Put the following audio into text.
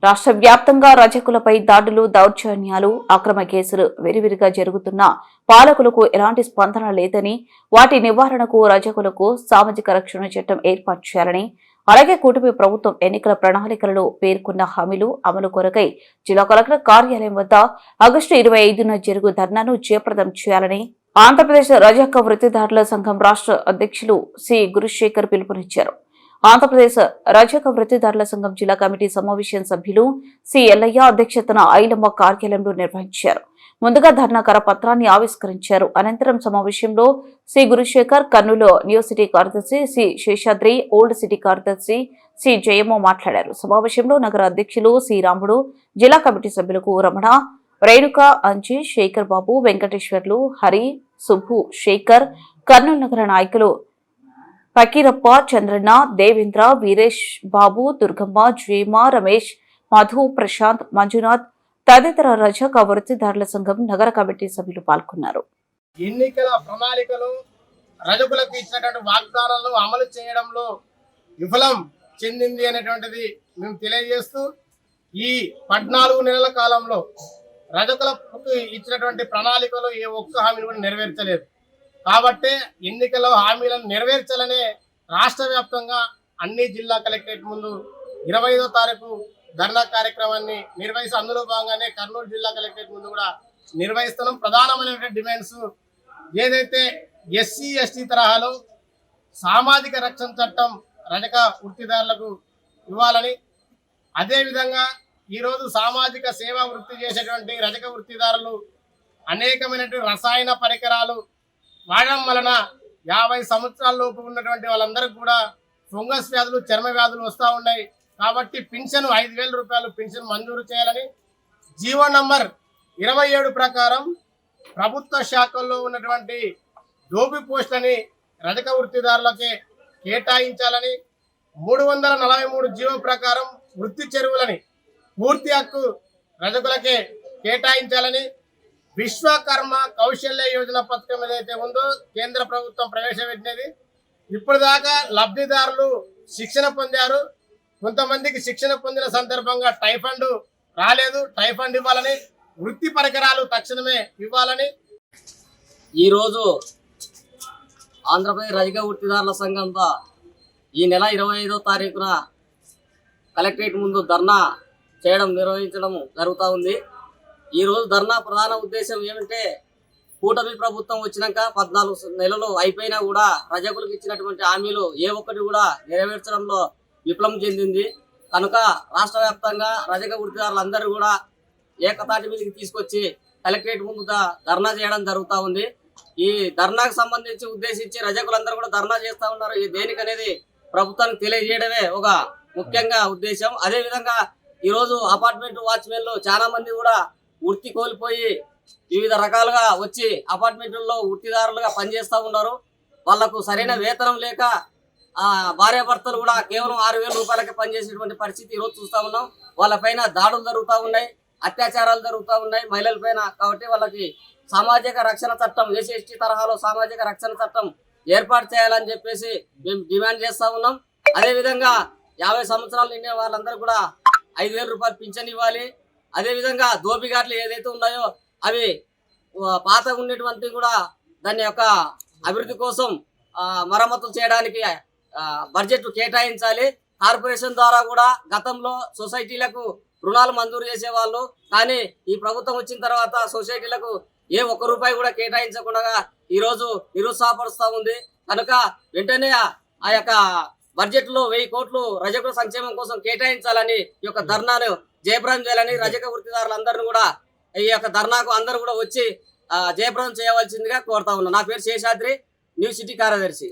రాష్ట్ర వ్యాప్తంగా రజకులపై దాడులు, దౌర్జన్యాలు, అక్రమ కేసులు విరివిరిగా జరుగుతున్నా పాలకులకు ఎలాంటి స్పందన లేదని, వాటి నివారణకు రజకులకు సామాజిక రక్షణ చట్టం ఏర్పాటు చేయాలని, అలాగే కూటమి ప్రభుత్వం ఎన్నికల ప్రణాళికలలో పేర్కొన్న హామీలు అమలు కొరకై జిల్లా కలెక్టర్ కార్యాలయం వద్ద ఆగస్టు 25న జరుగు ధర్నాను జయప్రదం చేయాలని ఆంధ్రప్రదేశ్ రజక వృత్తిదారుల సంఘం రాష్ట్ర అధ్యక్షులు సి గురుశేఖర్ పిలుపునిచ్చారు. ఆంధ్రప్రదేశ్ రజక వృత్తిదారుల సంఘం జిల్లా కమిటీ సమావేశం సభ్యులు సి ఎల్లయ్య అధ్యక్షతన ఐలమ్మ కార్యాలయంలో నిర్వహించారు. ముందుగా ధర్నా కరపత్రాన్ని ఆవిష్కరించారు. అనంతరం సమావేశంలో C Gurushekar, Kurnool new city కార్యదర్శి సి శేషాద్రి, ఓల్డ్ సిటీ కార్యదర్శి సి జయమ్మ మాట్లాడారు. సమావేశంలో నగర అధ్యక్షులు సి రాముడు, జిల్లా కమిటీ సభ్యులకు రమణ, రేణుక, అంజీ, శేఖర్ బాబు, వెంకటేశ్వర్లు, హరి, సుబ్బు, శేఖర్, కర్నూలు నగర నాయకులు ఫకీరప్ప, చంద్రన్న, దేవేంద్ర, వీరేష్ బాబు, దుర్గమ్మ, జయమ, రమేష్, మధు, ప్రశాంత్, మంజునాథ్ తదితర రజక వృత్తిదారుల సంఘం నగర కమిటీ సభ్యులు పాల్గొన్నారు. ఎన్నికల ప్రణాళికలు రజకులకు ఇచ్చినటువంటి వాగ్దానాలను అమలు చేయడంలో విఫలం చెందింది అనేటువంటిది మేము తెలియజేస్తూ, ఈ 14 నెలల కాలంలో రజకులకు ఇచ్చినటువంటి ప్రణాళికలు ఏ ఒక్క హామీని కూడా నెరవేర్చలేదు. కాబట్టి ఎన్నికల హామీలను నెరవేర్చాలనే రాష్ట్ర వ్యాప్తంగా అన్ని జిల్లా కలెక్టరేట్ ముందు 25వ తారీఖు ధర్నా కార్యక్రమాన్ని నిర్వహిస్తూ, అందులో భాగంగానే కర్నూలు జిల్లా కలెక్టరేట్ ముందు కూడా నిర్వహిస్తున్నాం. ప్రధానమైనటువంటి డిమాండ్స్ ఏదైతే ఎస్సీ ఎస్టీ తరహాలో సామాజిక రక్షణ చట్టం రజక వృత్తిదారులకు ఇవ్వాలని, అదేవిధంగా ఈరోజు సామాజిక సేవా వృత్తి చేసేటువంటి రజక వృత్తిదారులు అనేకమైనటువంటి రసాయన పరికరాలు వాడడం వలన 50 సంవత్సరాల లోపు ఉన్నటువంటి వాళ్ళందరికీ కూడా ఫంగస్ వ్యాధులు, చర్మ వ్యాధులు వస్తూ ఉన్నాయి. కాబట్టి పింఛను 5,000 రూపాయలు పింఛను మంజూరు చేయాలని, జీవో నంబర్ 27 ప్రకారం ప్రభుత్వ శాఖల్లో ఉన్నటువంటి డోబీ పోస్టులని రజక వృత్తిదారులకే కేటాయించాలని, 343 జీవో ప్రకారం వృత్తి చెరువులని పూర్తి హక్కు రజకులకే కేటాయించాలని, విశ్వకర్మ కౌశల్య యోజన పథకం ఏదైతే ఉందో కేంద్ర ప్రభుత్వం ప్రవేశపెట్టినది, ఇప్పటిదాకా లబ్ధిదారులు శిక్షణ పొందారు. కొంతమందికి శిక్షణ పొందిన సందర్భంగా టైఫండ్ రాలేదు, టైఫండ్ ఇవ్వాలని, వృత్తి పరికరాలు తక్షణమే ఇవ్వాలని. ఈరోజు ఆంధ్రప్రదేశ్ రజక వృత్తిదారుల సంఘంతో ఈ నెల 25వ తారీఖున కలెక్టరేట్ ముందు ధర్నా నిర్వహించడం జరుగుతూ ఉంది. ఈరోజు ధర్నా ప్రధాన ఉద్దేశం ఏమంటే, కూటమి ప్రభుత్వం వచ్చినాక 14 నెలలు అయిపోయినా కూడా రజకులకు ఇచ్చినటువంటి హామీలు ఏ ఒక్కటి కూడా నెరవేర్చడంలో విఫలం చెందింది. కనుక రాష్ట్ర వ్యాప్తంగా రజక వృత్తిదారులందరూ కూడా ఏకతాటి మీదకి తీసుకొచ్చి కలెక్టరేట్ ముందు ధర్నా చేయడం జరుగుతూ ఉంది. ఈ ధర్నాకు సంబంధించి ఉద్దేశించి రజకులందరూ కూడా ధర్నా చేస్తూ ఉన్నారు. ఈ దేనికనేది ప్రభుత్వానికి తెలియజేయడమే ఒక ముఖ్యంగా ఉద్దేశం. అదేవిధంగా ఈరోజు అపార్ట్మెంట్ వాచ్మెన్లు చాలా మంది కూడా వృత్తి కోల్పోయి వివిధ రకాలుగా వచ్చి అపార్ట్మెంట్లలో వృత్తిదారులుగా పనిచేస్తూ ఉన్నారు. వాళ్లకు సరైన వేతనం లేక భార్యాభర్తలు కూడా కేవలం 6,000 రూపాయలకి పనిచేసేటువంటి పరిస్థితి ఈరోజు చూస్తూ ఉన్నాం. వాళ్ళపైన దాడులు జరుగుతూ ఉన్నాయి, అత్యాచారాలు జరుగుతూ ఉన్నాయి మహిళల పైన. కాబట్టి వాళ్ళకి సామాజిక రక్షణ చట్టం, ఎస్సీ ఎస్టీ తరహాలో సామాజిక రక్షణ చట్టం ఏర్పాటు చేయాలని చెప్పేసి మేము డిమాండ్ చేస్తూ ఉన్నాం. అదేవిధంగా 50 సంవత్సరాలు నిండిన వాళ్ళందరూ కూడా 5,000 రూపాయలు పింఛన్ ఇవ్వాలి. అదేవిధంగా దోపిఘాట్లు ఏదైతే ఉన్నాయో అవి పాత ఉన్నటువంటి కూడా దాని యొక్క అభివృద్ధి కోసం మరమ్మతులు చేయడానికి బడ్జెట్ కేటాయించాలి. కార్పొరేషన్ ద్వారా కూడా గతంలో సొసైటీలకు రుణాలు మంజూరు చేసేవాళ్ళు, కానీ ఈ ప్రభుత్వం వచ్చిన తర్వాత సొసైటీలకు ఏ ఒక్క రూపాయి కూడా కేటాయించకుండా ఈరోజు నిరుత్సాహపరుస్తూ ఉంది. కనుక వెంటనే ఆ యొక్క బడ్జెట్ లో 1000 కోట్లు రజకుల సంక్షేమం కోసం కేటాయించాలని ఈ యొక్క ధర్నాను జయప్రదం చేయాలని రజక వృత్తిదారులందరినీ కూడా ఈ యొక్క ధర్నాకు అందరూ కూడా వచ్చి జయప్రదం చేయవలసిందిగా కోరుతా ఉన్నా. నా పేరు శేషాద్రి, న్యూ సిటీ కార్యదర్శి.